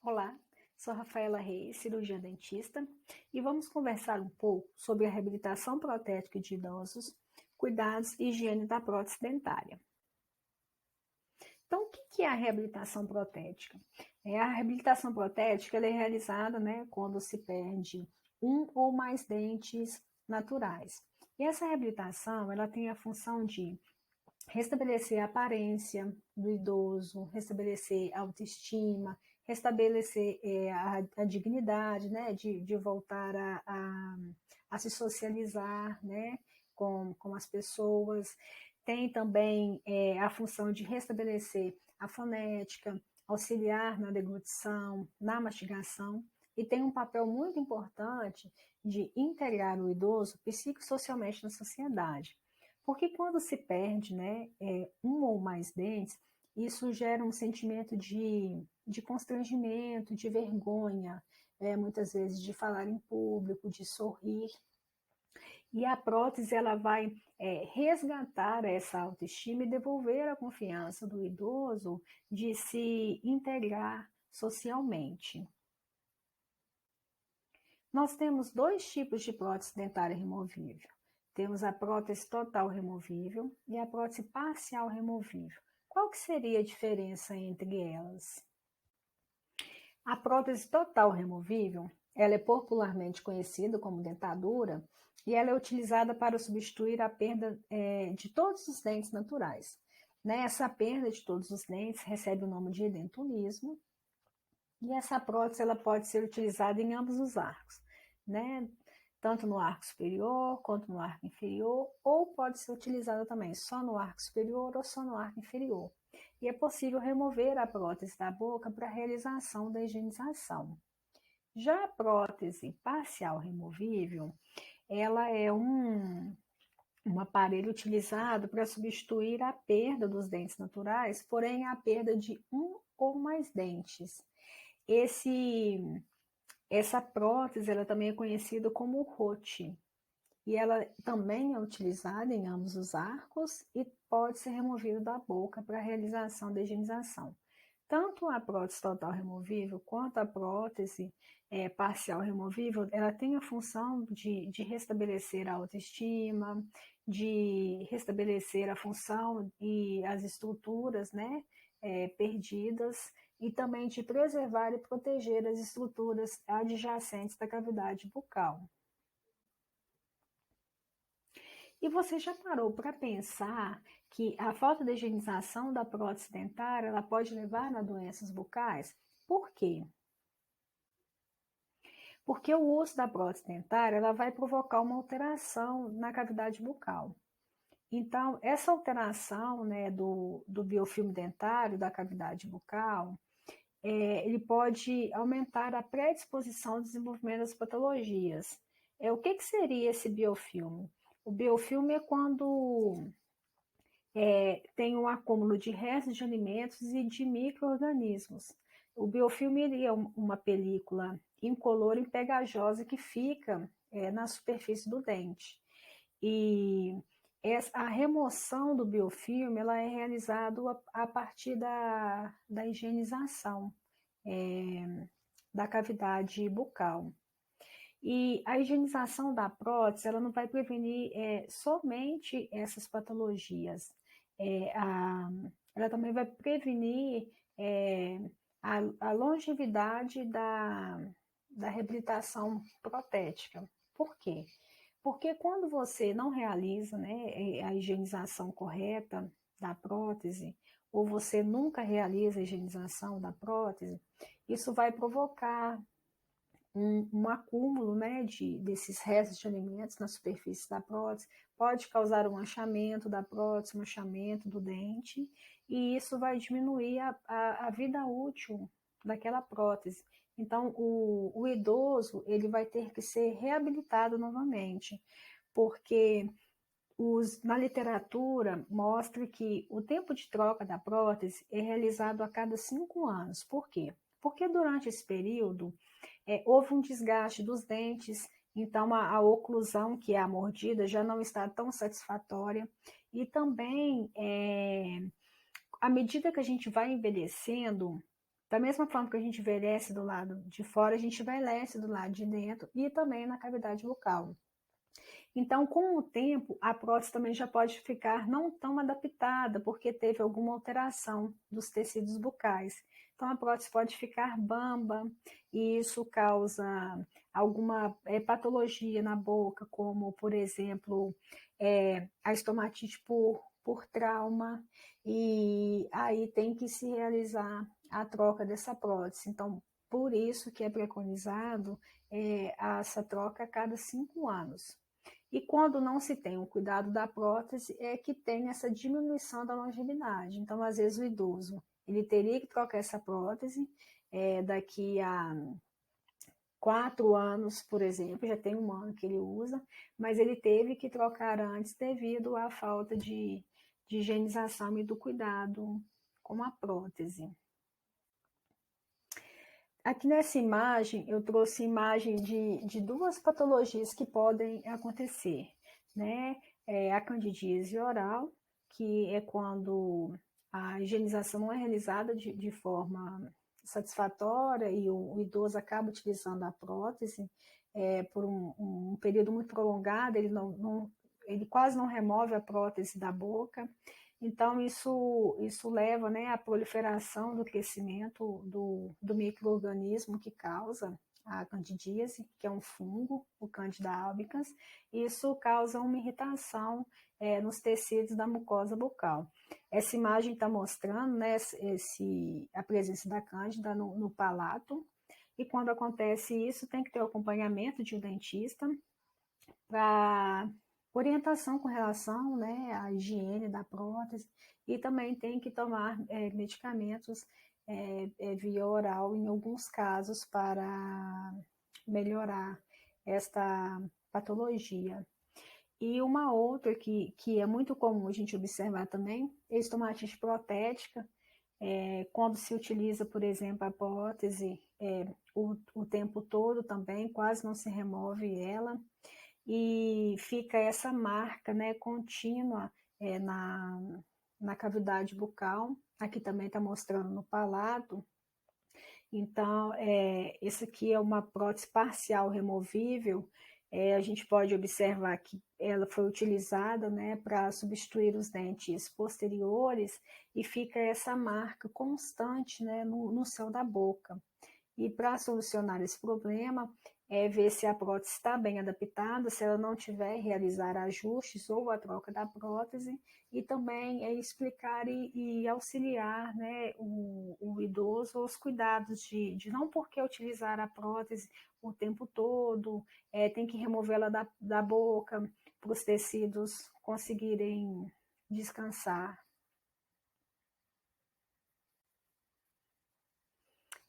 Olá, sou Rafaela Reis, cirurgiã dentista, e vamos conversar um pouco sobre a reabilitação protética de idosos, cuidados e higiene da prótese dentária. Então, o que é a reabilitação protética? A reabilitação protética ela é realizada, quando se perde um ou mais dentes naturais. E essa reabilitação ela tem a função de restabelecer a aparência do idoso, restabelecer a autoestima, restabelecer a dignidade, de voltar a se socializar, com as pessoas. Tem também a função de restabelecer a fonética, auxiliar na deglutição, na mastigação, e tem um papel muito importante de integrar o idoso psicossocialmente na sociedade. Porque quando se perde, um ou mais dentes, isso gera um sentimento de constrangimento, de vergonha, muitas vezes de falar em público, de sorrir. E a prótese ela vai resgatar essa autoestima e devolver a confiança do idoso de se integrar socialmente. Nós temos dois tipos de prótese dentária removível. Temos a prótese total removível e a prótese parcial removível. Qual que seria a diferença entre elas? A prótese total removível, ela é popularmente conhecida como dentadura e ela é utilizada para substituir a perda de todos os dentes naturais. Essa perda de todos os dentes recebe o nome de edentulismo e essa prótese ela pode ser utilizada em ambos os arcos, tanto no arco superior quanto no arco inferior, ou pode ser utilizada também só no arco superior ou só no arco inferior. E é possível remover a prótese da boca para a realização da higienização. Já a prótese parcial removível, ela é um aparelho utilizado para substituir a perda dos dentes naturais, porém a perda de um ou mais dentes. Essa prótese ela também é conhecida como rote, e ela também é utilizada em ambos os arcos e pode ser removida da boca para a realização da higienização. Tanto a prótese total removível quanto a prótese parcial removível, ela tem a função de restabelecer a autoestima, de restabelecer a função e as estruturas, perdidas, e também de preservar e proteger as estruturas adjacentes da cavidade bucal. E você já parou para pensar que a falta de higienização da prótese dentária ela pode levar a doenças bucais? Por quê? Porque o uso da prótese dentária ela vai provocar uma alteração na cavidade bucal. Então, essa alteração do biofilme dentário, da cavidade bucal, ele pode aumentar a predisposição ao desenvolvimento das patologias. O que seria esse biofilme? O biofilme é quando tem um acúmulo de restos de alimentos e de micro-organismos. O biofilme é uma película incolor e pegajosa que fica na superfície do dente. E a remoção do biofilme ela é realizada a partir da higienização da cavidade bucal. E a higienização da prótese ela não vai prevenir somente essas patologias. Ela também vai prevenir a longevidade da reabilitação protética. Por quê? Porque quando você não realiza a higienização correta da prótese, ou você nunca realiza a higienização da prótese, isso vai provocar um acúmulo desses restos de alimentos na superfície da prótese, pode causar um manchamento da prótese, um manchamento do dente, e isso vai diminuir a vida útil daquela prótese. Então, o idoso ele vai ter que ser reabilitado novamente, porque na literatura mostra que o tempo de troca da prótese é realizado a cada 5 anos. Por quê? Porque durante esse período houve um desgaste dos dentes, então a oclusão, que é a mordida, já não está tão satisfatória. E também, à medida que a gente vai envelhecendo, Da mesma forma que a gente envelhece do lado de fora, a gente envelhece do lado de dentro e também na cavidade bucal. Então, com o tempo, a prótese também já pode ficar não tão adaptada, porque teve alguma alteração dos tecidos bucais. Então, a prótese pode ficar bamba, e isso causa alguma patologia na boca, como, por exemplo, a estomatite por trauma, e aí tem que se realizar a troca dessa prótese. Então, por isso que é preconizado essa troca a cada 5 anos. E quando não se tem o cuidado da prótese, é que tem essa diminuição da longevidade. Então, às vezes, o idoso, ele teria que trocar essa prótese daqui a 4 anos, por exemplo, já tem 1 ano que ele usa, mas ele teve que trocar antes devido à falta de higienização e do cuidado com a prótese. Aqui nessa imagem, eu trouxe imagem de 2 patologias que podem acontecer, né? A candidíase oral, que é quando a higienização não é realizada de forma satisfatória e o idoso acaba utilizando a prótese por um período muito prolongado, ele quase não remove a prótese da boca. Então, isso leva, né, à proliferação do crescimento do micro-organismo que causa a candidíase, que é um fungo, o Candida albicans. Isso causa uma irritação nos tecidos da mucosa bucal. Essa imagem está mostrando, né, a presença da cândida no palato, e quando acontece isso, tem que ter o acompanhamento de um dentista para orientação com relação, né, à higiene da prótese, e também tem que tomar medicamentos via oral em alguns casos para melhorar esta patologia. E uma outra que é muito comum a gente observar também é a estomatite protética, quando se utiliza, por exemplo, a prótese o tempo todo também, quase não se remove ela, e fica essa marca, né, contínua na cavidade bucal. Aqui também está mostrando no palato. Então, esse aqui é uma prótese parcial removível. A gente pode observar que ela foi utilizada, né, para substituir os dentes posteriores, e fica essa marca constante, né, no céu da boca. E para solucionar esse problema, ver se a prótese está bem adaptada, se ela não tiver, realizar ajustes ou a troca da prótese, e também explicar e auxiliar, né, o idoso aos cuidados de não porque utilizar a prótese o tempo todo, tem que removê-la da boca para os tecidos conseguirem descansar.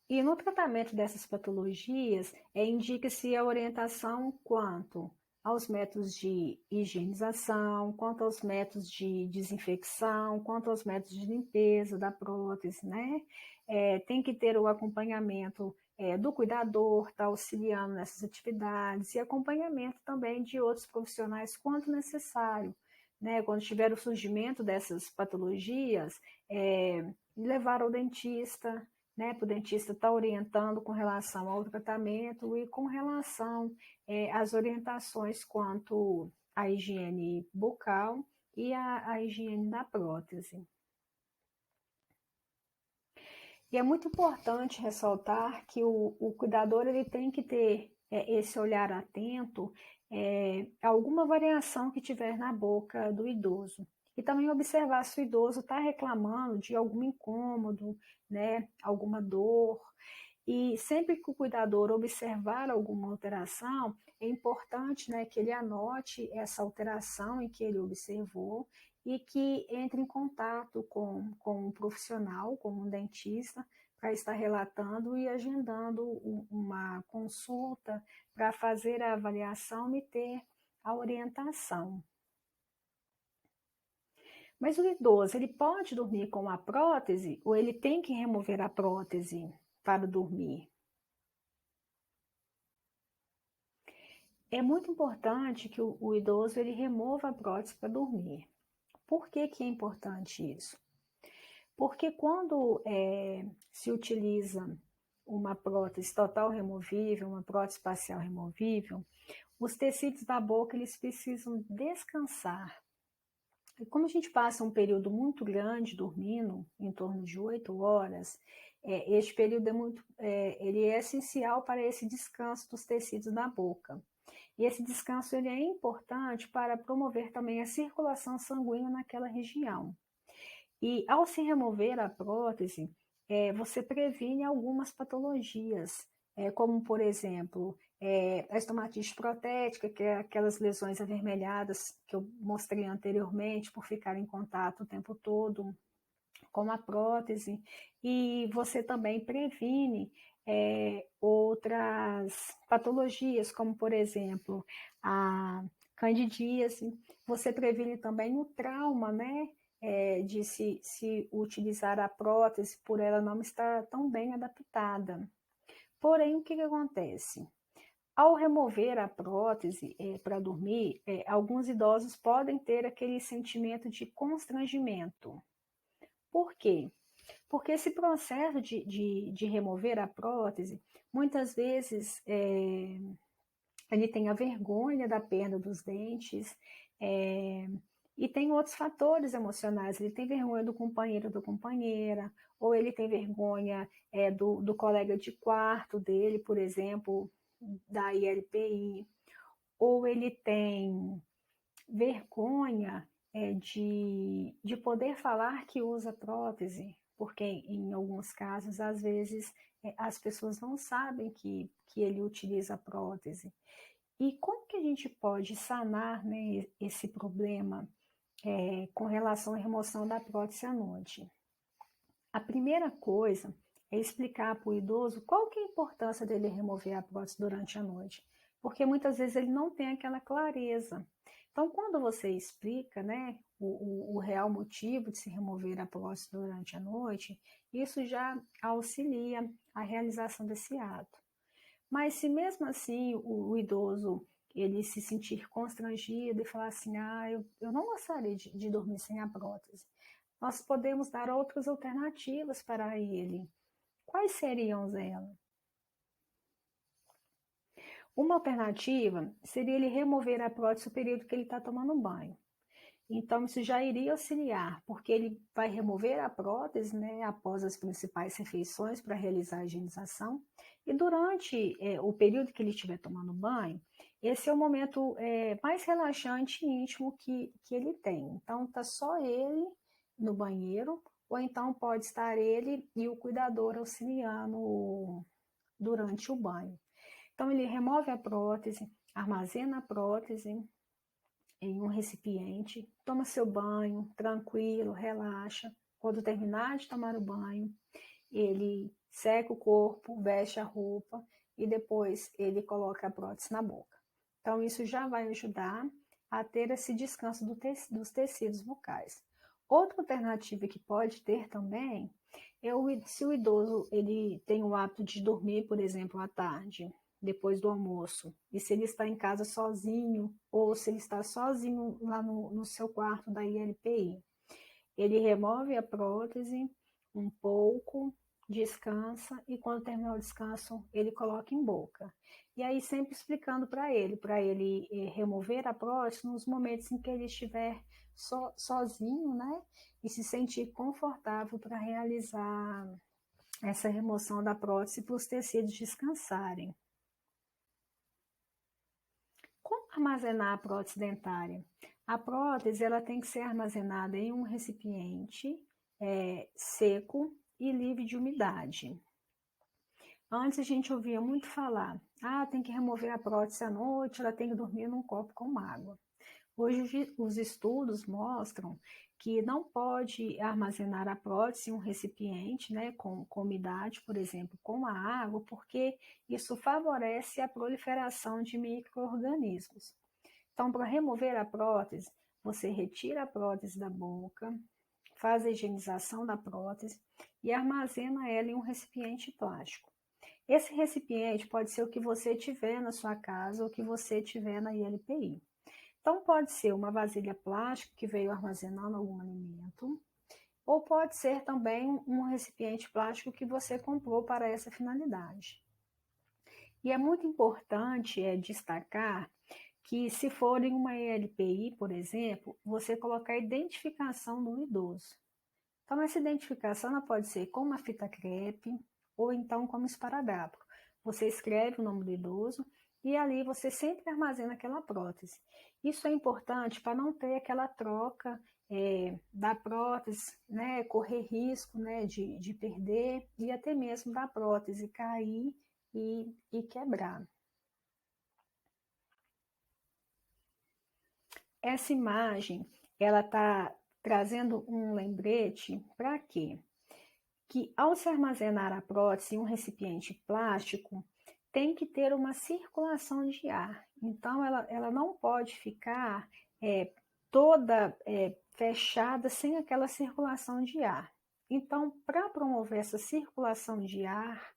E no tratamento dessas patologias, indica-se a orientação quanto aos métodos de higienização, quanto aos métodos de desinfecção, quanto aos métodos de limpeza da prótese, né? Tem que ter o acompanhamento do cuidador, tá auxiliando nessas atividades, e acompanhamento também de outros profissionais quando necessário, né? Quando tiver o surgimento dessas patologias, levar ao dentista, né, para o dentista estar orientando com relação ao tratamento e com relação às orientações quanto à higiene bucal e à higiene da prótese. E é muito importante ressaltar que o cuidador ele tem que ter esse olhar atento a alguma variação que tiver na boca do idoso. E também observar se o idoso está reclamando de algum incômodo, né, alguma dor. E sempre que o cuidador observar alguma alteração, é importante, né, que ele anote essa alteração em que ele observou e que entre em contato com um profissional, com um dentista, para estar relatando e agendando uma consulta para fazer a avaliação e ter a orientação. Mas o idoso, ele pode dormir com a prótese ou ele tem que remover a prótese para dormir? É muito importante que o idoso ele remova a prótese para dormir. Por que é importante isso? Porque quando se utiliza uma prótese total removível, uma prótese parcial removível, os tecidos da boca eles precisam descansar. E como a gente passa um período muito grande dormindo, em torno de 8 horas, este período ele é essencial para esse descanso dos tecidos da boca. E esse descanso ele é importante para promover também a circulação sanguínea naquela região. E ao se remover a prótese, você previne algumas patologias, como, por exemplo, a estomatite protética, que é aquelas lesões avermelhadas que eu mostrei anteriormente, por ficar em contato o tempo todo com a prótese, e você também previne outras patologias, como, por exemplo, a candidíase. Você previne também o trauma, né? De se utilizar a prótese por ela não estar tão bem adaptada. Porém, o que acontece? Ao remover a prótese para dormir, alguns idosos podem ter aquele sentimento de constrangimento. Por quê? Porque esse processo de remover a prótese, muitas vezes ele tem a vergonha da perda dos dentes, e tem outros fatores emocionais. Ele tem vergonha do companheiro ou da companheira, ou ele tem vergonha do colega de quarto dele, por exemplo, da ILPI, ou ele tem vergonha de poder falar que usa prótese, porque em alguns casos, às vezes, as pessoas não sabem que ele utiliza prótese. E como que a gente pode sanar, né, esse problema com relação à remoção da prótese à noite? A primeira coisa é explicar para o idoso qual que é a importância dele remover a prótese durante a noite, porque muitas vezes ele não tem aquela clareza. Então, quando você explica, né, o real motivo de se remover a prótese durante a noite, isso já auxilia a realização desse ato. Mas se mesmo assim o idoso ele se sentir constrangido e falar assim, eu não gostaria de dormir sem a prótese, nós podemos dar outras alternativas para ele. Quais seriam elas? Uma alternativa seria ele remover a prótese no período que ele está tomando banho. Então, isso já iria auxiliar, porque ele vai remover a prótese, né, após as principais refeições para realizar a higienização. E durante o período que ele estiver tomando banho, esse é o momento mais relaxante e íntimo que ele tem. Então, está só ele no banheiro, ou então pode estar ele e o cuidador auxiliando durante o banho. Então, ele remove a prótese, armazena a prótese em um recipiente, toma seu banho, tranquilo, relaxa. Quando terminar de tomar o banho, ele seca o corpo, veste a roupa e depois ele coloca a prótese na boca. Então, isso já vai ajudar a ter esse descanso dos tecidos bucais. Outra alternativa que pode ter também é se o idoso ele tem o hábito de dormir, por exemplo, à tarde, depois do almoço, e se ele está em casa sozinho, ou se ele está sozinho lá no seu quarto da ILPI. Ele remove a prótese um pouco, descansa, e quando terminar o descanso, ele coloca em boca. E aí sempre explicando para ele remover a prótese nos momentos em que ele estiver sozinho, né? E se sentir confortável para realizar essa remoção da prótese para os tecidos descansarem. Como armazenar a prótese dentária? A prótese ela tem que ser armazenada em um recipiente seco e livre de umidade. Antes a gente ouvia muito falar, tem que remover a prótese à noite, ela tem que dormir num copo com água. Hoje os estudos mostram que não pode armazenar a prótese em um recipiente, né, com umidade, por exemplo, com a água, porque isso favorece a proliferação de micro-organismos. Então, para remover a prótese, você retira a prótese da boca, faz a higienização da prótese e armazena ela em um recipiente plástico. Esse recipiente pode ser o que você tiver na sua casa ou o que você tiver na ILPI. Então, pode ser uma vasilha plástica que veio armazenando algum alimento, ou pode ser também um recipiente plástico que você comprou para essa finalidade. E é muito importante destacar que, se for em uma ELPI, por exemplo, você colocar a identificação do idoso. Então, essa identificação ela pode ser com uma fita crepe ou então como esparadrapo. Você escreve o nome do idoso e ali você sempre armazena aquela prótese. Isso é importante para não ter aquela troca da prótese, né, correr risco, né, de perder e até mesmo da prótese cair e quebrar. Essa imagem, ela está trazendo um lembrete para quê? Que ao se armazenar a prótese em um recipiente plástico, tem que ter uma circulação de ar. Então, ela não pode ficar toda fechada sem aquela circulação de ar. Então, para promover essa circulação de ar,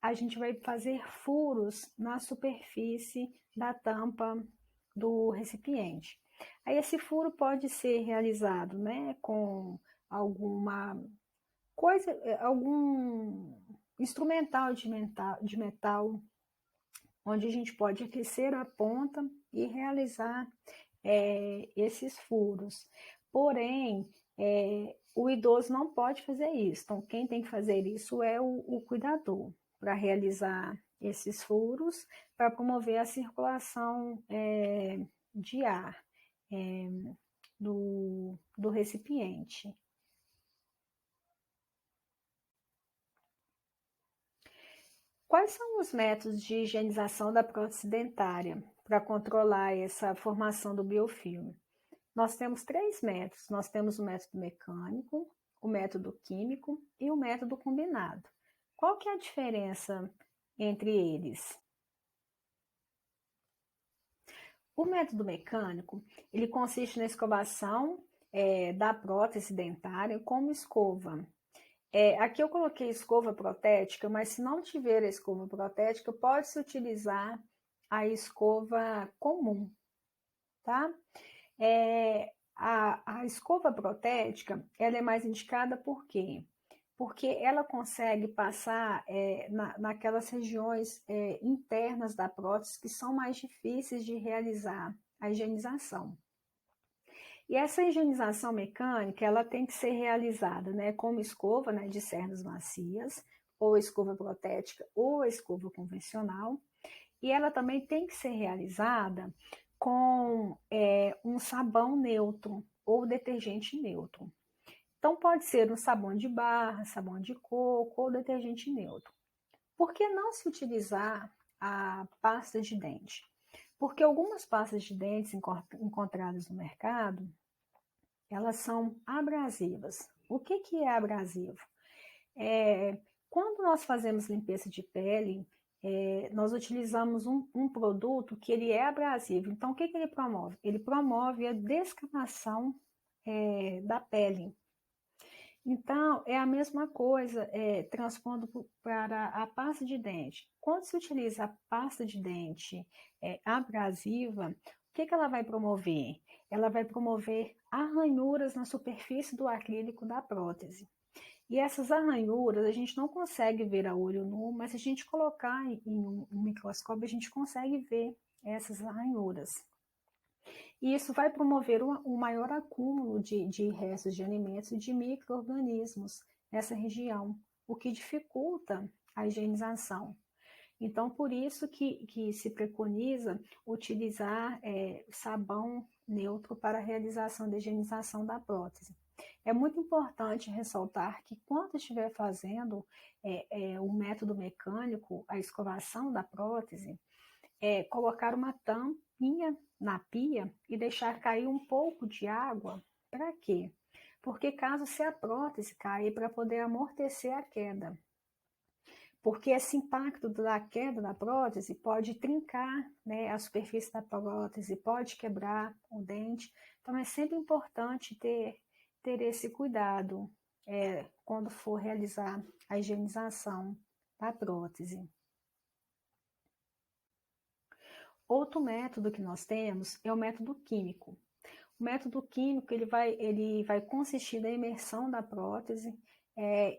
a gente vai fazer furos na superfície da tampa do recipiente. Aí esse furo pode ser realizado, né, com alguma coisa, algum instrumental de metal, onde a gente pode aquecer a ponta e realizar esses furos. Porém, o idoso não pode fazer isso. Então, quem tem que fazer isso é o cuidador, para realizar esses furos, para promover a circulação de ar do recipiente. Quais são os métodos de higienização da prótese dentária para controlar essa formação do biofilme? Nós temos 3 métodos. Nós temos o método mecânico, o método químico e o método combinado. Qual que é a diferença entre eles? O método mecânico, ele consiste na escovação da prótese dentária como escova. Aqui eu coloquei escova protética, mas se não tiver a escova protética, pode-se utilizar a escova comum, tá? A escova protética, ela é mais indicada por quê? Porque ela consegue passar naquelas regiões internas da prótese que são mais difíceis de realizar a higienização. E essa higienização mecânica, ela tem que ser realizada, né, como escova, né, de cerdas macias, ou escova protética, ou escova convencional. E ela também tem que ser realizada com um sabão neutro ou detergente neutro. Então, pode ser um sabão de barra, sabão de coco ou detergente neutro. Por que não se utilizar a pasta de dente? Porque algumas pastas de dentes encontradas no mercado, elas são abrasivas. O que é abrasivo? Quando nós fazemos limpeza de pele, nós utilizamos um produto que ele é abrasivo. Então, o que ele promove? Ele promove a descamação da pele. Então, é a mesma coisa, transpondo para a pasta de dente. Quando se utiliza a pasta de dente abrasiva, o que ela vai promover? Ela vai promover arranhuras na superfície do acrílico da prótese. E essas arranhuras a gente não consegue ver a olho nu, mas se a gente colocar em um microscópio, a gente consegue ver essas arranhuras. E isso vai promover um maior acúmulo de restos de alimentos e de micro-organismos nessa região, o que dificulta a higienização. Então, por isso que se preconiza utilizar sabão neutro para a realização da higienização da prótese. É muito importante ressaltar que quando estiver fazendo o método mecânico, a escovação da prótese, colocar uma tampinha na pia e deixar cair um pouco de água. Para quê? Porque caso se a prótese cair, para poder amortecer a queda. Porque esse impacto da queda da prótese pode trincar, né, a superfície da prótese, pode quebrar o dente. Então, é sempre importante ter esse cuidado quando for realizar a higienização da prótese. Outro método que nós temos é o método químico. O método químico ele vai consistir na imersão da prótese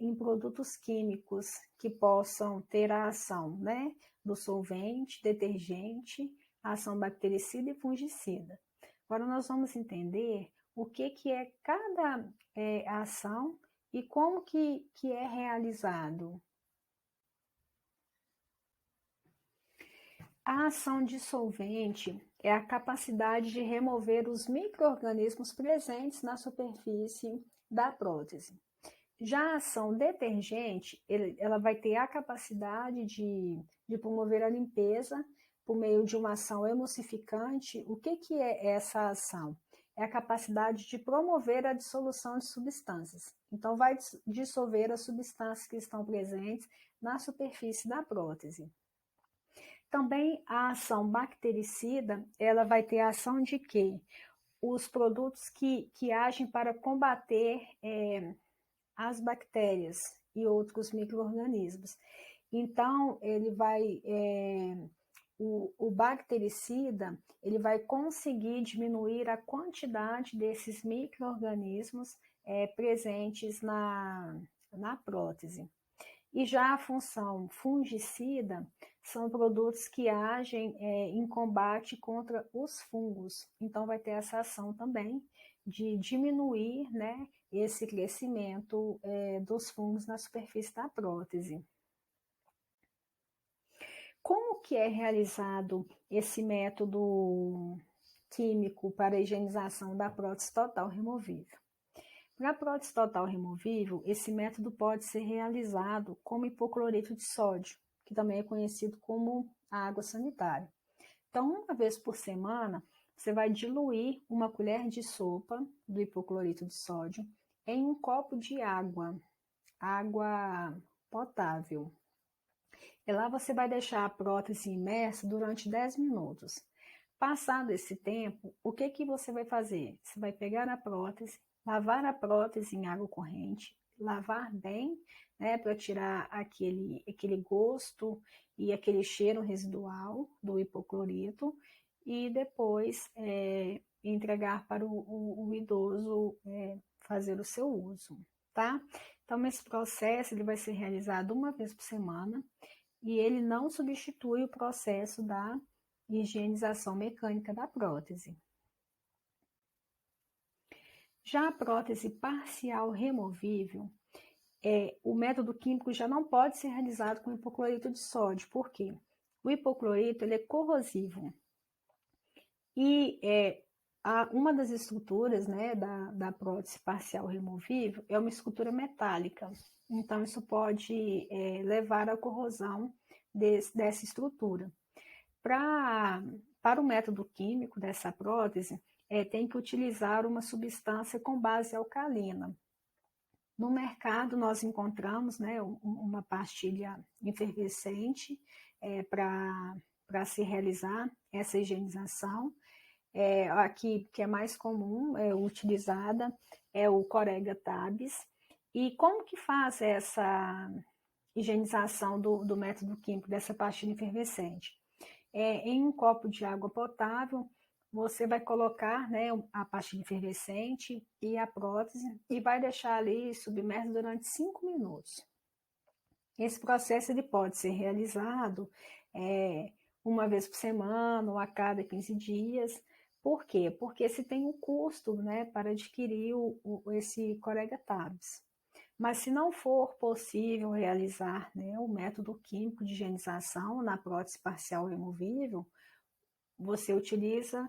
em produtos químicos que possam ter a ação, né, do solvente, detergente, ação bactericida e fungicida. Agora nós vamos entender o que é cada ação e como que é realizado. A ação dissolvente é a capacidade de remover os micro-organismos presentes na superfície da prótese. Já a ação detergente, ela vai ter a capacidade de promover a limpeza por meio de uma ação emulsificante. O que é essa ação? É a capacidade de promover a dissolução de substâncias. Então, vai dissolver as substâncias que estão presentes na superfície da prótese. Também a ação bactericida, ela vai ter a ação de quê? Os produtos que agem para combater as bactérias e outros micro-organismos. Então, ele vai, o bactericida, ele vai conseguir diminuir a quantidade desses micro-organismos presentes na prótese. E já a função fungicida são produtos que agem em combate contra os fungos. Então, vai ter essa ação também de diminuir, né, esse crescimento dos fungos na superfície da prótese. Como que é realizado esse método químico para a higienização da prótese total removível? Para a prótese total removível, esse método pode ser realizado como hipoclorito de sódio, que também é conhecido como água sanitária. Então, uma vez por semana, você vai diluir uma colher de sopa do hipoclorito de sódio em um copo de água potável. E lá você vai deixar a prótese imersa durante 10 minutos. Passado esse tempo, o que você vai fazer? Você vai pegar a prótese, lavar a prótese em água corrente, lavar bem, né, para tirar aquele gosto e aquele cheiro residual do hipoclorito, e depois entregar para o idoso fazer o seu uso, tá? Então, esse processo ele vai ser realizado uma vez por semana e ele não substitui o processo da higienização mecânica da prótese. Já a prótese parcial removível, o método químico já não pode ser realizado com hipoclorito de sódio. Por quê? O hipoclorito ele é corrosivo. E uma das estruturas, né, da prótese parcial removível é uma estrutura metálica. Então, isso pode levar à corrosão dessa estrutura. Para o método químico dessa prótese, tem que utilizar uma substância com base alcalina. No mercado, nós encontramos, né, uma pastilha efervescente para se realizar essa higienização. Aqui, que é mais comum, utilizada, é o Corega Tabs. E como que faz essa higienização do método químico dessa pastilha efervescente? Em um copo de água potável, você vai colocar, né, a pastilha efervescente e a prótese e vai deixar ali submerso durante 5 minutos. Esse processo ele pode ser realizado uma vez por semana ou a cada 15 dias. Por quê? Porque se tem um custo, né, para adquirir esse Corega Tabs. Mas se não for possível realizar, né, o método químico de higienização na prótese parcial removível, você utiliza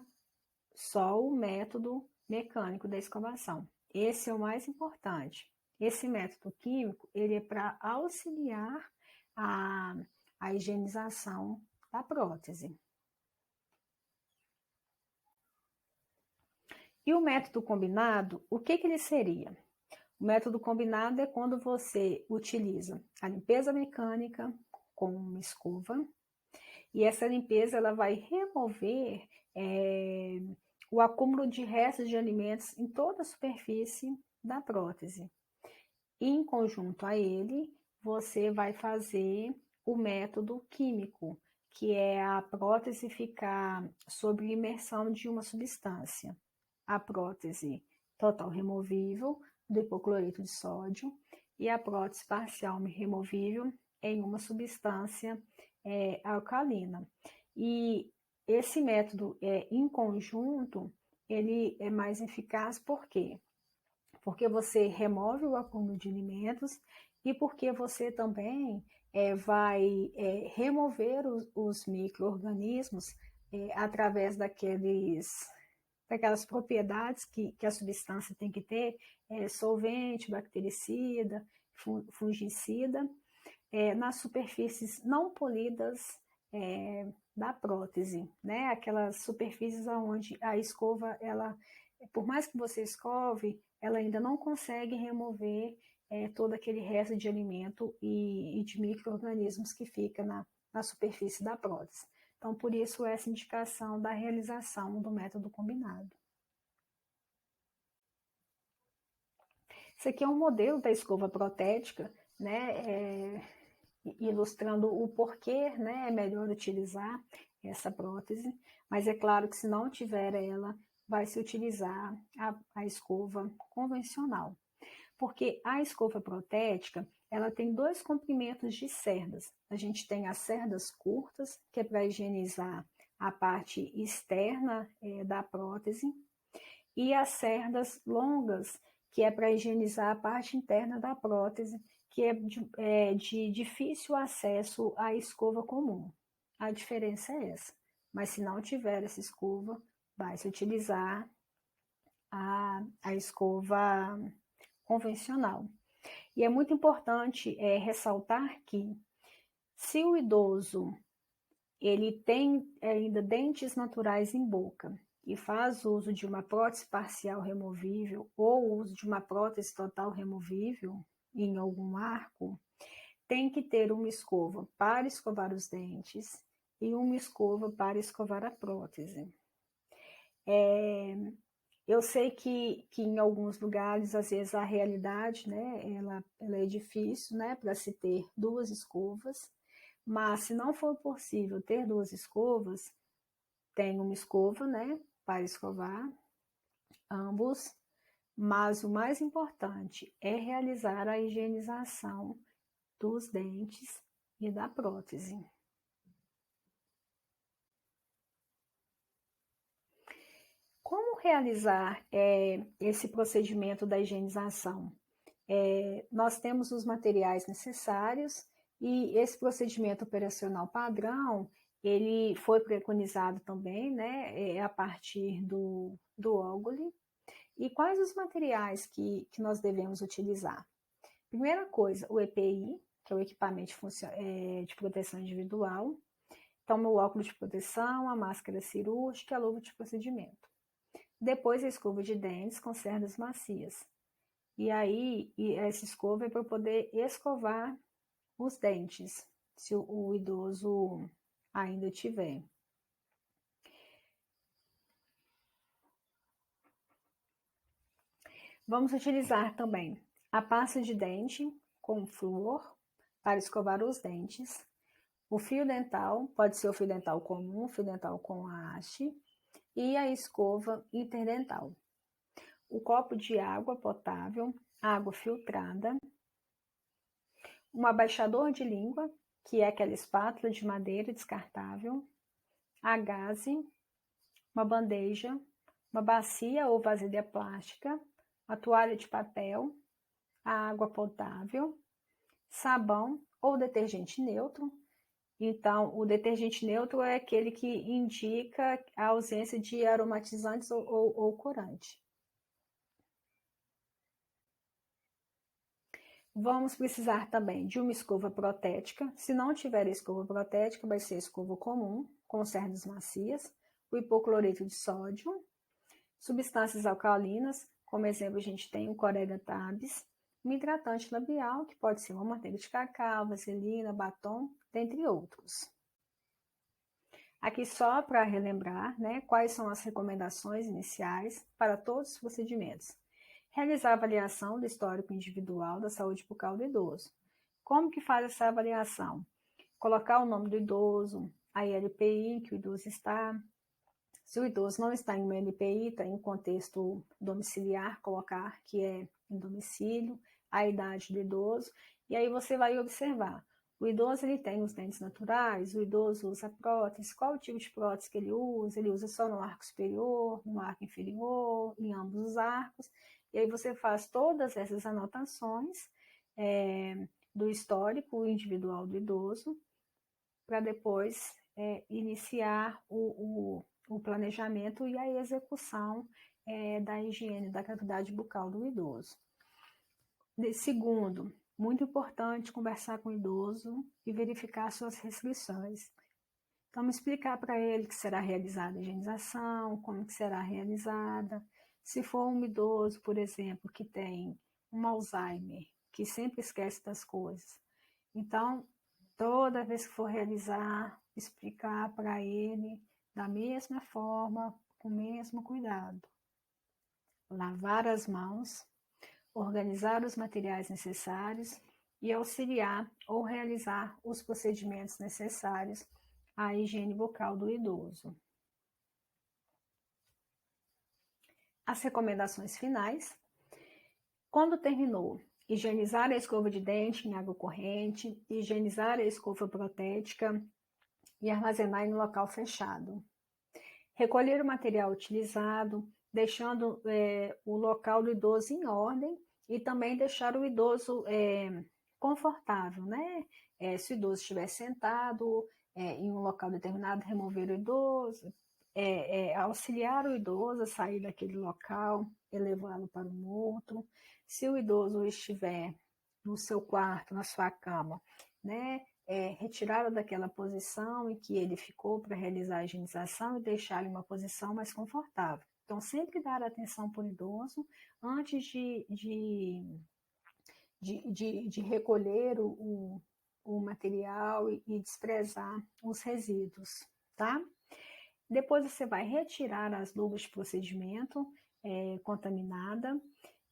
só o método mecânico da escovação. Esse é o mais importante. Esse método químico ele é para auxiliar a higienização da prótese. E o método combinado, o que ele seria? O método combinado é quando você utiliza a limpeza mecânica com uma escova, e essa limpeza ela vai remover o acúmulo de restos de alimentos em toda a superfície da prótese. E, em conjunto a ele, você vai fazer o método químico, que é a prótese ficar sob imersão de uma substância. a prótese total removível do hipoclorito de sódio e a prótese parcial removível em uma substância alcalina. E esse método em conjunto, ele é mais eficaz por quê? Porque você remove o acúmulo de alimentos e porque você também vai remover os micro-organismos através daquelas propriedades que a substância tem que ter, solvente, bactericida, fungicida, nas superfícies não polidas da prótese, né? Aquelas superfícies onde a escova, por mais que você escove, ela ainda não consegue remover todo aquele resto de alimento e de micro-organismos que fica na superfície da prótese. Então, por isso, essa indicação da realização do método combinado. Esse aqui é um modelo da escova protética, né? Ilustrando o porquê, né? É melhor utilizar essa prótese, mas é claro que se não tiver ela, vai se utilizar a escova convencional. Porque a escova protética, ela tem 2 comprimentos de cerdas. A gente tem as cerdas curtas, que é para higienizar a parte externa da prótese, e as cerdas longas, que é para higienizar a parte interna da prótese, que é de difícil acesso à escova comum. A diferença é essa. Mas se não tiver essa escova, vai se utilizar a escova convencional. E é muito importante ressaltar que se o idoso ele tem ainda dentes naturais em boca e faz uso de uma prótese parcial removível ou uso de uma prótese total removível em algum arco, tem que ter uma escova para escovar os dentes e uma escova para escovar a prótese. Eu sei que em alguns lugares, às vezes, a realidade, né, ela é difícil, né, para se ter 2 escovas, mas se não for possível ter 2 escovas, tem uma escova, né, para escovar ambos, mas o mais importante é realizar a higienização dos dentes e da prótese. Como realizar esse procedimento da higienização? Nós temos os materiais necessários e esse procedimento operacional padrão, ele foi preconizado também, né, a partir do Ogilvy. E quais os materiais que nós devemos utilizar? Primeira coisa, o EPI, que é o equipamento de proteção individual. Então, o óculos de proteção, a máscara cirúrgica e a luva de procedimento. Depois, a escova de dentes com cerdas macias. E aí, essa escova é para poder escovar os dentes, se o idoso ainda tiver. Vamos utilizar também a pasta de dente com flúor para escovar os dentes. O fio dental, pode ser o fio dental comum, o fio dental com haste, e a escova interdental. O copo de água potável, água filtrada, um abaixador de língua, que é aquela espátula de madeira descartável, a gaze, uma bandeja, uma bacia ou vasilha plástica, a toalha de papel, a água potável, sabão ou detergente neutro. Então, o detergente neutro é aquele que indica a ausência de aromatizantes ou corante. Vamos precisar também de uma escova protética. Se não tiver escova protética, vai ser a escova comum, com cerdas macias, o hipoclorito de sódio, substâncias alcalinas, como exemplo a gente tem o Corega Tabs, um hidratante labial, que pode ser uma manteiga de cacau, vaselina, batom, dentre outros. Aqui só para relembrar, né, quais são as recomendações iniciais para todos os procedimentos. Realizar a avaliação do histórico individual da saúde bucal do idoso. Como que faz essa avaliação? Colocar o nome do idoso, a ILPI em que o idoso está, Se o idoso não está em uma NPI, está em contexto domiciliar, colocar que é em domicílio, a idade do idoso, e aí você vai observar. O idoso ele tem os dentes naturais, o idoso usa prótese, qual o tipo de prótese que ele usa só no arco superior, no arco inferior, em ambos os arcos, e aí você faz todas essas anotações do histórico individual do idoso, para depois iniciar o planejamento e a execução da higiene da cavidade bucal do idoso. Segundo, muito importante conversar com o idoso e verificar suas restrições. Então, explicar para ele que será realizada a higienização, como que será realizada. Se for um idoso, por exemplo, que tem um Alzheimer, que sempre esquece das coisas. Então, toda vez que for realizar, explicar para ele da mesma forma, com o mesmo cuidado. Lavar as mãos, organizar os materiais necessários e auxiliar ou realizar os procedimentos necessários à higiene bucal do idoso. As recomendações finais. Quando terminou, higienizar a escova de dente em água corrente, higienizar a escova protética e armazenar em local fechado. Recolher o material utilizado, deixando o local do idoso em ordem e também deixar o idoso confortável, né? Se o idoso estiver sentado em um local determinado, remover o idoso, auxiliar o idoso a sair daquele local e levá-lo para um outro. Se o idoso estiver no seu quarto, na sua cama, né? Retirá-lo daquela posição em que ele ficou para realizar a higienização e deixá-lo em uma posição mais confortável. Então, sempre dar atenção para o idoso antes de recolher o material e desprezar os resíduos, tá? Depois você vai retirar as luvas de procedimento contaminada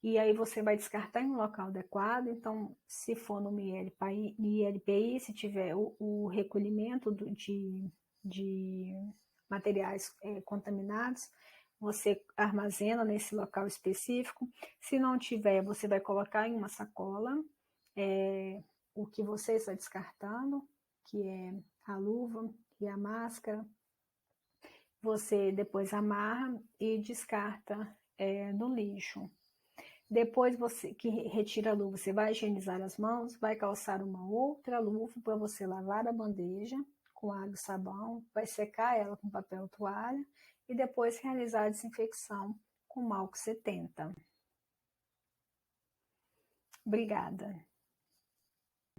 e aí você vai descartar em um local adequado. Então, se for no ILPI, se tiver o recolhimento de materiais contaminados, você armazena nesse local específico. Se não tiver, você vai colocar em uma sacola o que você está descartando, que é a luva e a máscara. Você depois amarra e descarta no lixo. Depois que retira a luva, você vai higienizar as mãos, vai calçar uma outra luva para você lavar a bandeja com água e sabão, vai secar ela com papel toalha e depois realizar a desinfecção com álcool 70. Obrigada.